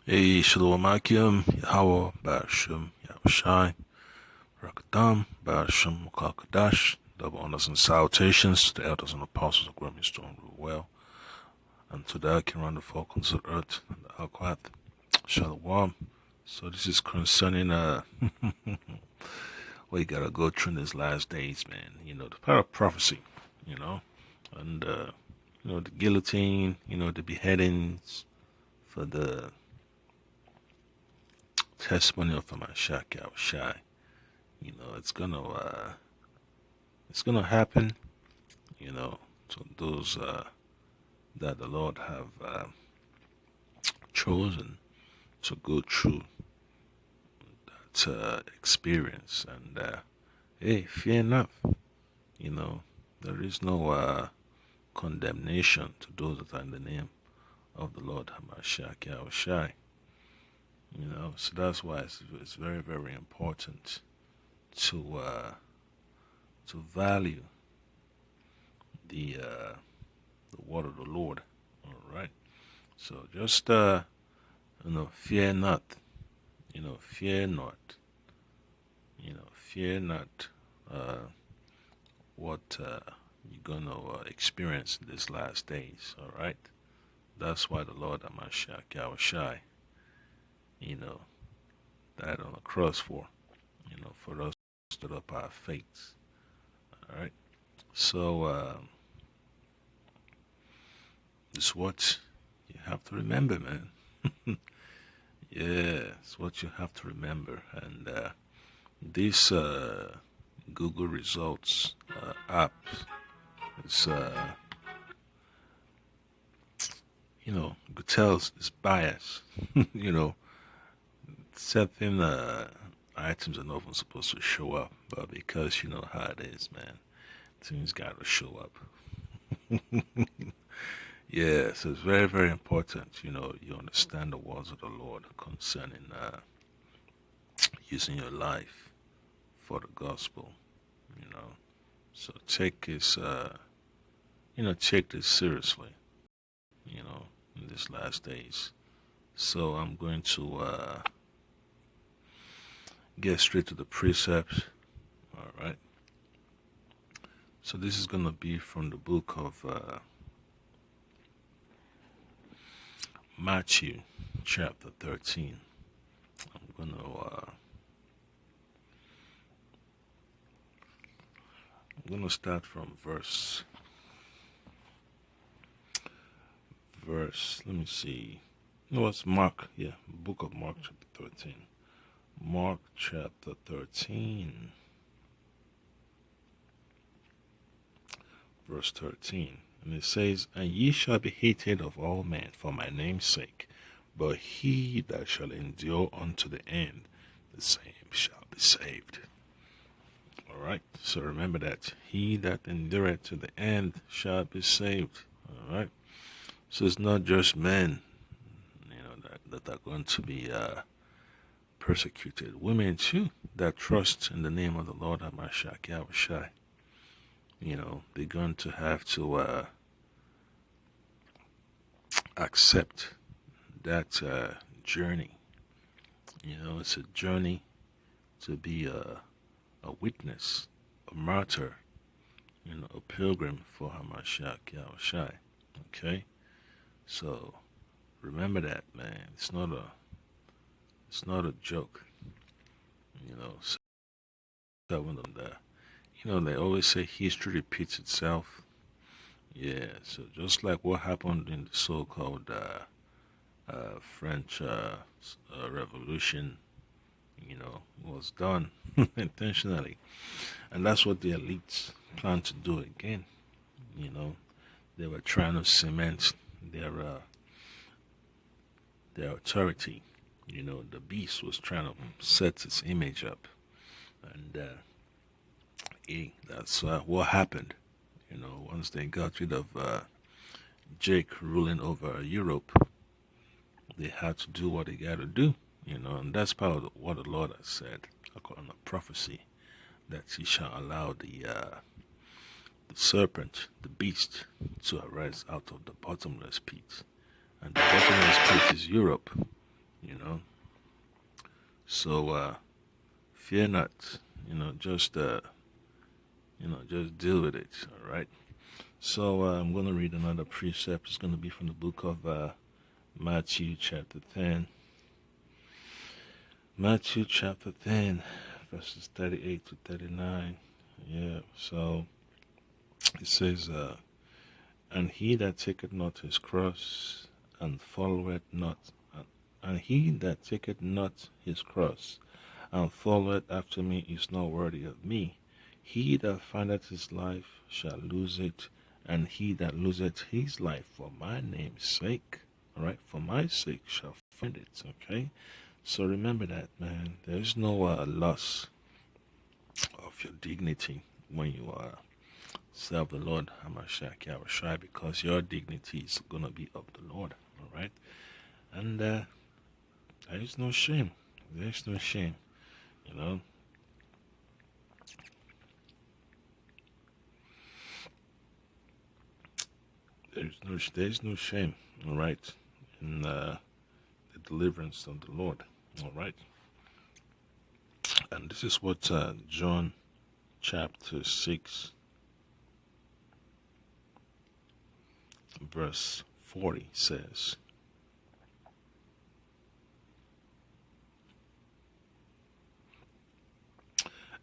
Hey, Shalom Akim, Yahweh, Bashim, Yahushai, Rakadam, Bashim, Kakadash, double honors and salutations to the elders and apostles of Grammy Stone rule well, and to the Akim around the falcons of earth, and the Alquath, Shalom. So this is concerning what you gotta go through in these last days, man. The power of prophecy, you know, and the guillotine, the beheadings for the testimony of Yahawashi. It's gonna happen, to those that the Lord have chosen to go through that experience. And hey, fear not. There is no condemnation to those that are in the name of the Lord Hamashiach Yahawashi. So that's why it's very, very important to value the word of the Lord. All right. So just fear not. Fear not. Fear not what you're gonna experience these last days. All right. That's why the Lord Hamashiach Yahawashi, died on the cross for us to stood up our faiths. All right. So it's what you have to remember, man. Yeah, it's what you have to remember. And this Google results app is, you could tell it's biased. Certain items are not even supposed to show up, but because you know how it is, man, things gotta show up. Yeah, so it's very, very important, you understand the words of the Lord concerning using your life for the gospel, you know. So take this seriously, in these last days. So I'm going to get straight to the precepts. All right. So this is going to be from the book of Matthew, chapter 13. I'm gonna start from verse. Let me see. No, it's Mark. Yeah, book of Mark, chapter 13. Mark, chapter 13, verse 13. And it says, "And ye shall be hated of all men for my name's sake, but he that shall endure unto the end, the same shall be saved." All right. So remember that he that endureth to the end shall be saved. All right. So it's not just men, that are going to be persecuted. Women too that trust in the name of the Lord Hamashiach Yahawashi. They're going to have to accept that journey. It's a journey to be a witness, a martyr, a pilgrim for Hamashiach Yahawashi. Okay? So remember that, man. It's not a joke. So when they always say history repeats itself. Yeah, so just like what happened in the so-called French Revolution, was done intentionally, and that's what the elites plan to do again. You know, they were trying to cement their authority. The beast was trying to set its image up, and that's what happened. Once they got rid of Jake ruling over Europe, they had to do what they got to do. And that's part of what the Lord has said, according to prophecy, that He shall allow the serpent, the beast, to arise out of the bottomless pit, and the bottomless pit is Europe. you know. So fear not, just just deal with it, all right? So I'm going to read another precept. It's going to be from the book of Matthew chapter 10. Matthew chapter 10, verses 38 to 39. Yeah, so it says, and he that taketh not his cross and followeth not, and he that taketh not his cross and followeth after me is not worthy of me. He that findeth his life shall lose it, and he that loseth his life for my name's sake, all right, for my sake shall find it, okay? So remember that, man. There's no loss of your dignity when you serve the Lord, Hamashiach Yahawashi, because your dignity is going to be of the Lord, all right? And there is no shame. There's no shame, you know. There's no shame, all right, in the deliverance of the Lord, all right. And this is what John chapter 6, verse 40 says.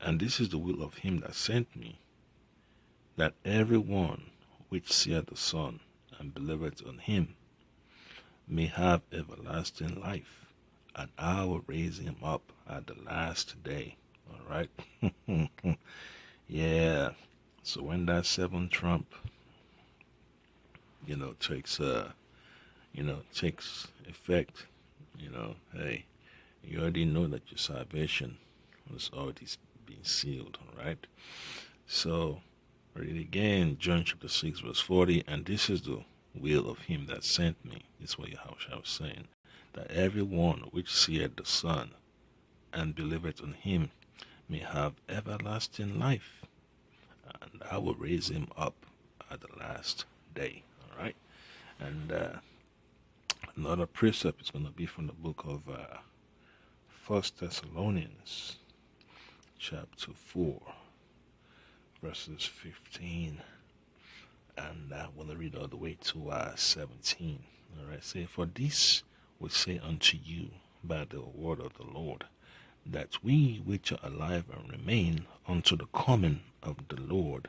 And this is the will of him that sent me, that every one which seeth the Son and believeth on him may have everlasting life, and I will raise him up at the last day. All right? Yeah. So when that seventh trump, takes effect, hey, you already know that your salvation was already being sealed. All right? So read it again, John chapter 6, verse 40, and this is the will of him that sent me. This is what Yahawashi was saying, that every one which seeth the Son and believeth on him may have everlasting life, and I will raise him up at the last day. All right? And another precept is going to be from the book of 1 Thessalonians chapter 4, verses 15. And I want to read all the way to 17. All right, say, for this we say unto you by the word of the Lord, that we which are alive and remain unto the coming of the Lord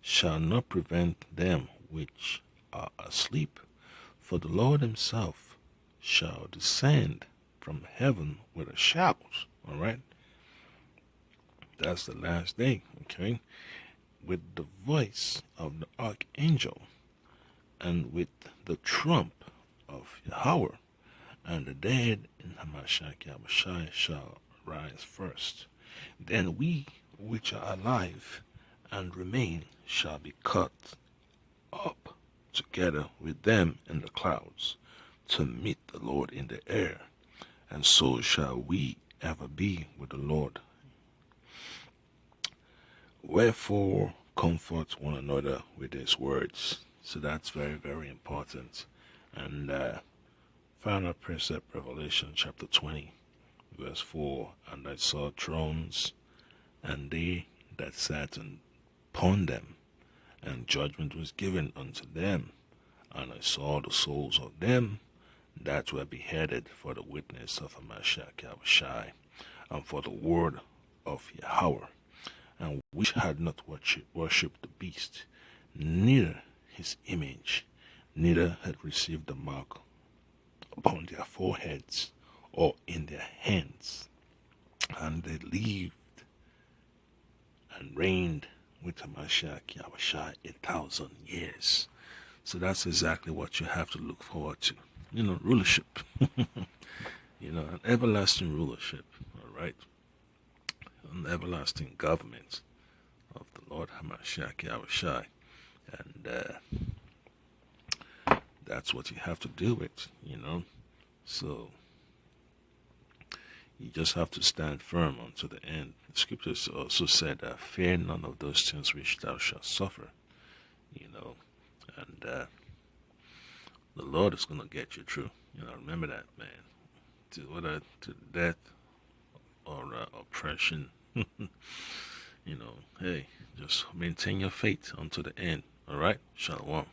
shall not prevent them which are asleep. For the Lord himself shall descend from heaven with a shout. All right, that's the last day. Okay, with the voice of the archangel, and with the trump of Yahweh, and the dead in Hamashiach Yahawashi shall rise first. Then we which are alive and remain shall be caught up together with them in the clouds to meet the Lord in the air, and so shall we ever be with the Lord. Wherefore comfort one another with these words. So that's very, very important. And final precept, Revelation chapter 20, verse 4. And I saw thrones, and they that sat upon them, and judgment was given unto them. And I saw the souls of them that were beheaded for the witness of Hamashiach Yahawashi, and for the word of Yahweh, and which had not worshipped the beast, neither his image, neither had received the mark upon their foreheads or in their hands. And they lived and reigned with Hamashiach Yahawashi 1,000 years. So that's exactly what you have to look forward to. Rulership. An everlasting rulership, all right? An everlasting government of the Lord Hamashiach Yahawashi. And that's what you have to deal with, So you just have to stand firm unto the end. The scriptures also said, fear none of those things which thou shalt suffer, and the Lord is going to get you through. Remember that, man. to whether to death or oppression. Hey, just maintain your faith unto the end. All right, Shalom.